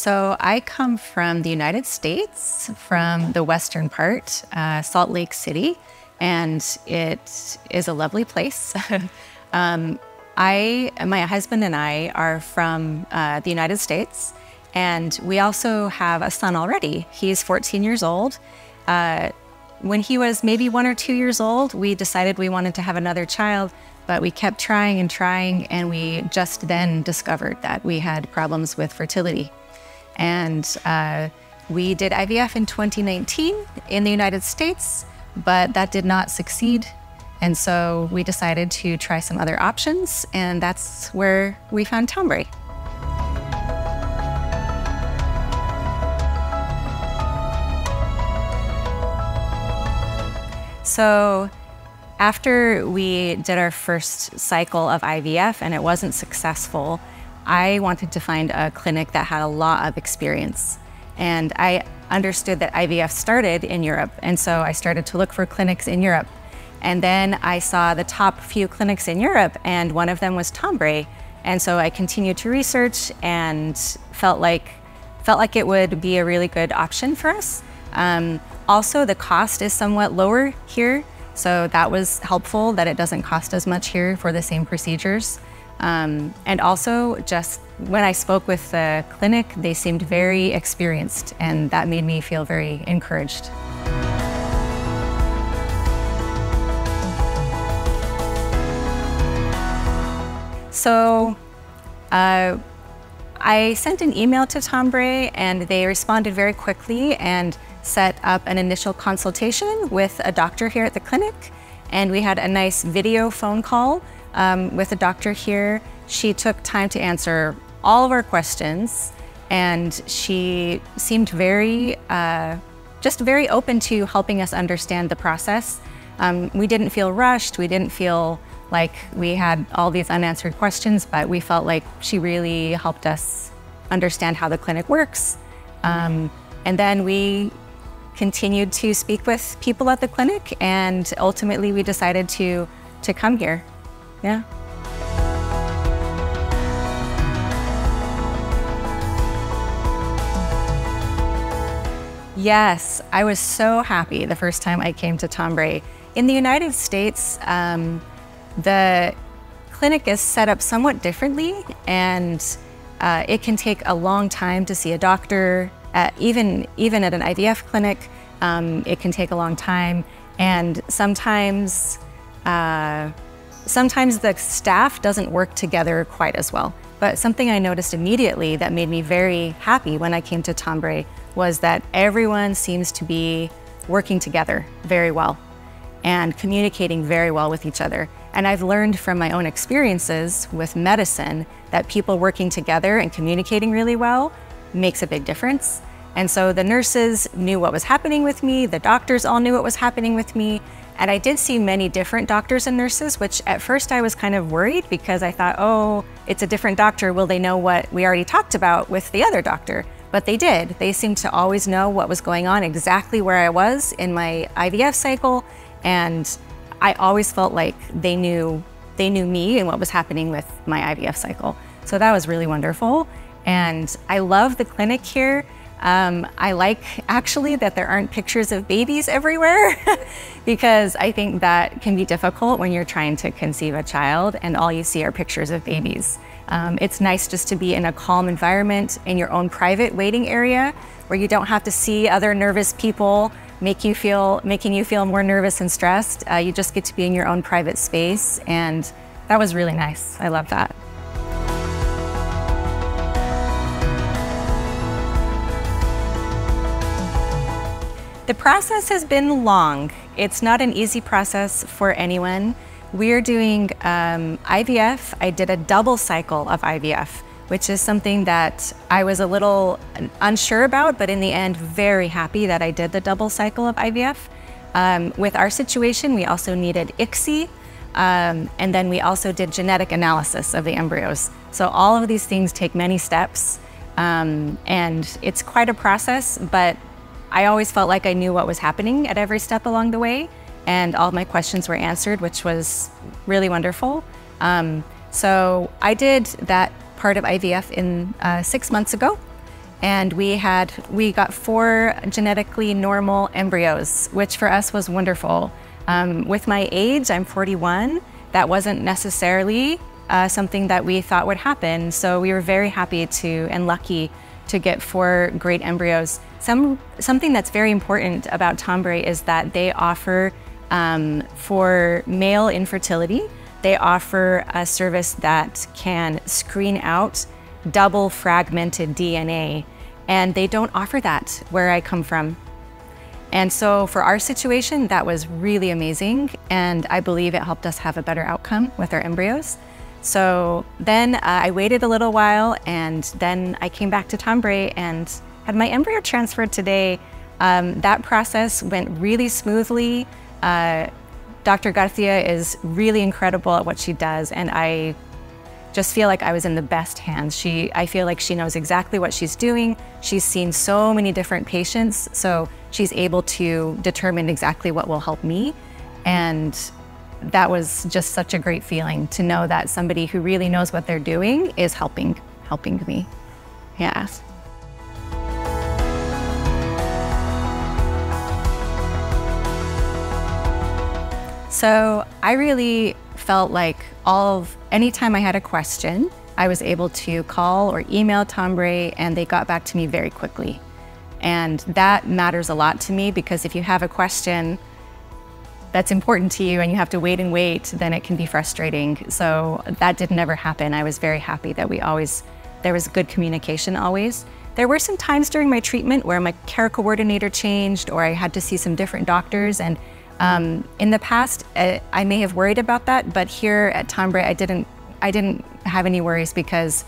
So I come from the United States, from the western part, Salt Lake City, and it is a lovely place. My husband and I are from the United States, and we also have a son already. He's 14 years old. When he was maybe 1 or 2 years old, we decided we wanted to have another child, but we kept trying, and we just then discovered that we had problems with fertility. And we did IVF in 2019 in the United States, but that did not succeed. And so we decided to try some other options, and that's where we found Tombre. So after we did our first cycle of IVF and it wasn't successful, I wanted to find a clinic that had a lot of experience. And I understood that IVF started in Europe, and so I started to look for clinics in Europe. And then I saw the top few clinics in Europe, and one of them was Tombre. And so I continued to research and felt like it would be a really good option for us. Also, the cost is somewhat lower here, so that was helpful that it doesn't cost as much here for the same procedures. And also, just when I spoke with the clinic, they seemed very experienced, and that made me feel very encouraged. So I sent an email to Tombre, and they responded very quickly and set up an initial consultation with a doctor here at the clinic. And we had a nice video phone call with a doctor here. She took time to answer all of our questions, and she seemed just very open to helping us understand the process. We didn't feel rushed. We didn't feel like we had all these unanswered questions, but we felt like she really helped us understand how the clinic works. And then we continued to speak with people at the clinic, and ultimately we decided to come here. Yeah. Yes, I was so happy the first time I came to Tombre. In the United States, the clinic is set up somewhat differently, and it can take a long time to see a doctor. Even at an IVF clinic, it can take a long time, and sometimes the staff doesn't work together quite as well. But something I noticed immediately that made me very happy when I came to Tombre was that everyone seems to be working together very well and communicating very well with each other. And I've learned from my own experiences with medicine that people working together and communicating really well makes a big difference. And so the nurses knew what was happening with me, the doctors all knew what was happening with me, and I did see many different doctors and nurses, which at first I was kind of worried because I thought, oh, it's a different doctor, will they know what we already talked about with the other doctor? But they did. They seemed to always know what was going on, exactly where I was in my IVF cycle, and I always felt like they knew me and what was happening with my IVF cycle. So that was really wonderful. And I love the clinic here. I like actually that there aren't pictures of babies everywhere because I think that can be difficult when you're trying to conceive a child and all you see are pictures of babies. It's nice just to be in a calm environment in your own private waiting area where you don't have to see other nervous people making you feel more nervous and stressed. You just get to be in your own private space, and that was really nice. I love that. The process has been long. It's not an easy process for anyone. We're doing IVF. I did a double cycle of IVF, which is something that I was a little unsure about, but in the end, very happy that I did the double cycle of IVF. With our situation, we also needed ICSI, and then we also did genetic analysis of the embryos. So all of these things take many steps, and it's quite a process, but I always felt like I knew what was happening at every step along the way, and all of my questions were answered, which was really wonderful. So I did that part of IVF in 6 months ago, And we got 4 genetically normal embryos, which for us was wonderful. With my age, I'm 41, that wasn't necessarily something that we thought would happen. So we were very happy and lucky to get 4 great embryos. Something that's very important about Tombray is that they offer, for male infertility, they offer a service that can screen out double fragmented DNA. And they don't offer that where I come from. And so for our situation, that was really amazing. And I believe it helped us have a better outcome with our embryos. So then I waited a little while, and then I came back to Tombray and had my embryo transferred today. That process went really smoothly. Dr. Garcia is really incredible at what she does, and I just feel like I was in the best hands. I feel like she knows exactly what she's doing. She's seen so many different patients, so she's able to determine exactly what will help me. And that was just such a great feeling to know that somebody who really knows what they're doing is helping me. Yeah. So I really felt like anytime I had a question, I was able to call or email Tombray, and they got back to me very quickly. And that matters a lot to me, because if you have a question that's important to you and you have to wait and wait, then it can be frustrating. So that didn't ever happen. I was very happy that there was good communication always. There were some times during my treatment where my care coordinator changed, or I had to see some different doctors. And in the past, I may have worried about that, but here at Tombray, I didn't have any worries, because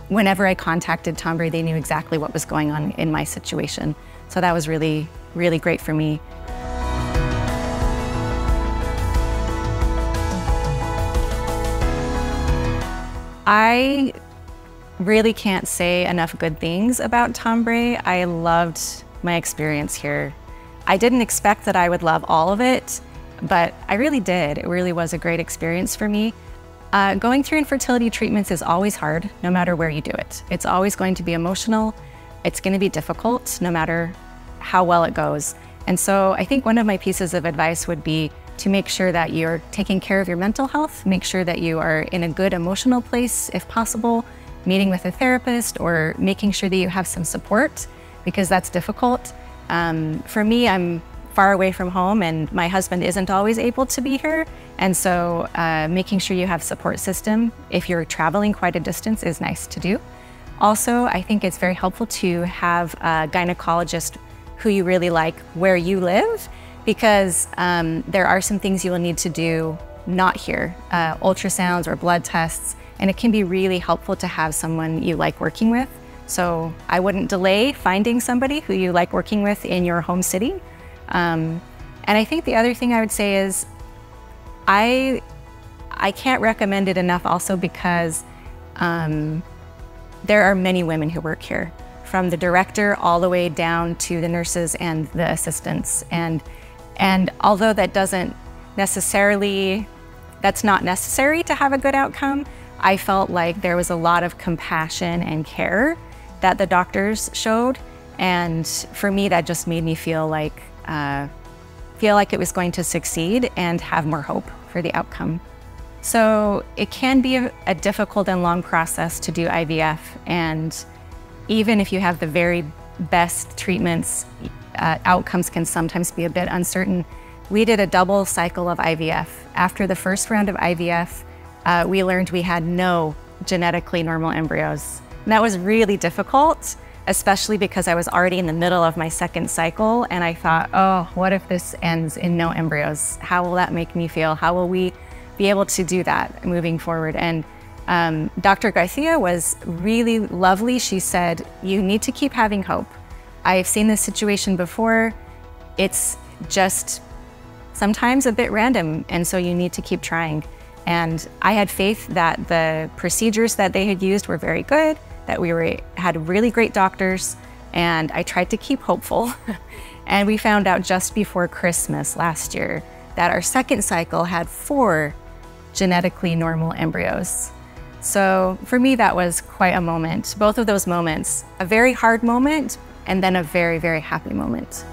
whenever I contacted Tombray, they knew exactly what was going on in my situation. So that was really, really great for me. I really can't say enough good things about Tombray. I loved my experience here. I didn't expect that I would love all of it, but I really did. It really was a great experience for me. Going through infertility treatments is always hard, no matter where you do it. It's always going to be emotional. It's going to be difficult, no matter how well it goes. And so I think one of my pieces of advice would be to make sure that you're taking care of your mental health, make sure that you are in a good emotional place, if possible, meeting with a therapist, or making sure that you have some support, because that's difficult. For me, I'm far away from home, and my husband isn't always able to be here. And so making sure you have support system if you're traveling quite a distance is nice to do. Also, I think it's very helpful to have a gynecologist who you really like where you live, because there are some things you will need to do not here, ultrasounds or blood tests, and it can be really helpful to have someone you like working with. So I wouldn't delay finding somebody who you like working with in your home city. And I think the other thing I would say is I can't recommend it enough also, because there are many women who work here, from the director all the way down to the nurses and the assistants. And although that's not necessary to have a good outcome, I felt like there was a lot of compassion and care that the doctors showed. And for me, that just made me feel like it was going to succeed and have more hope for the outcome. So it can be a difficult and long process to do IVF. And even if you have the very best treatments, outcomes can sometimes be a bit uncertain. We did a double cycle of IVF. After the first round of IVF, we learned we had no genetically normal embryos. And that was really difficult, especially because I was already in the middle of my second cycle, and I thought, oh, what if this ends in no embryos? How will that make me feel? How will we be able to do that moving forward? And Dr. Garcia was really lovely. She said, you need to keep having hope. I've seen this situation before. It's just sometimes a bit random, and so you need to keep trying. And I had faith that the procedures that they had used were very good, that we had really great doctors, and I tried to keep hopeful. And we found out just before Christmas last year that our second cycle had 4 genetically normal embryos. So for me, that was quite a moment. Both of those moments, a very hard moment and then a very, very happy moment.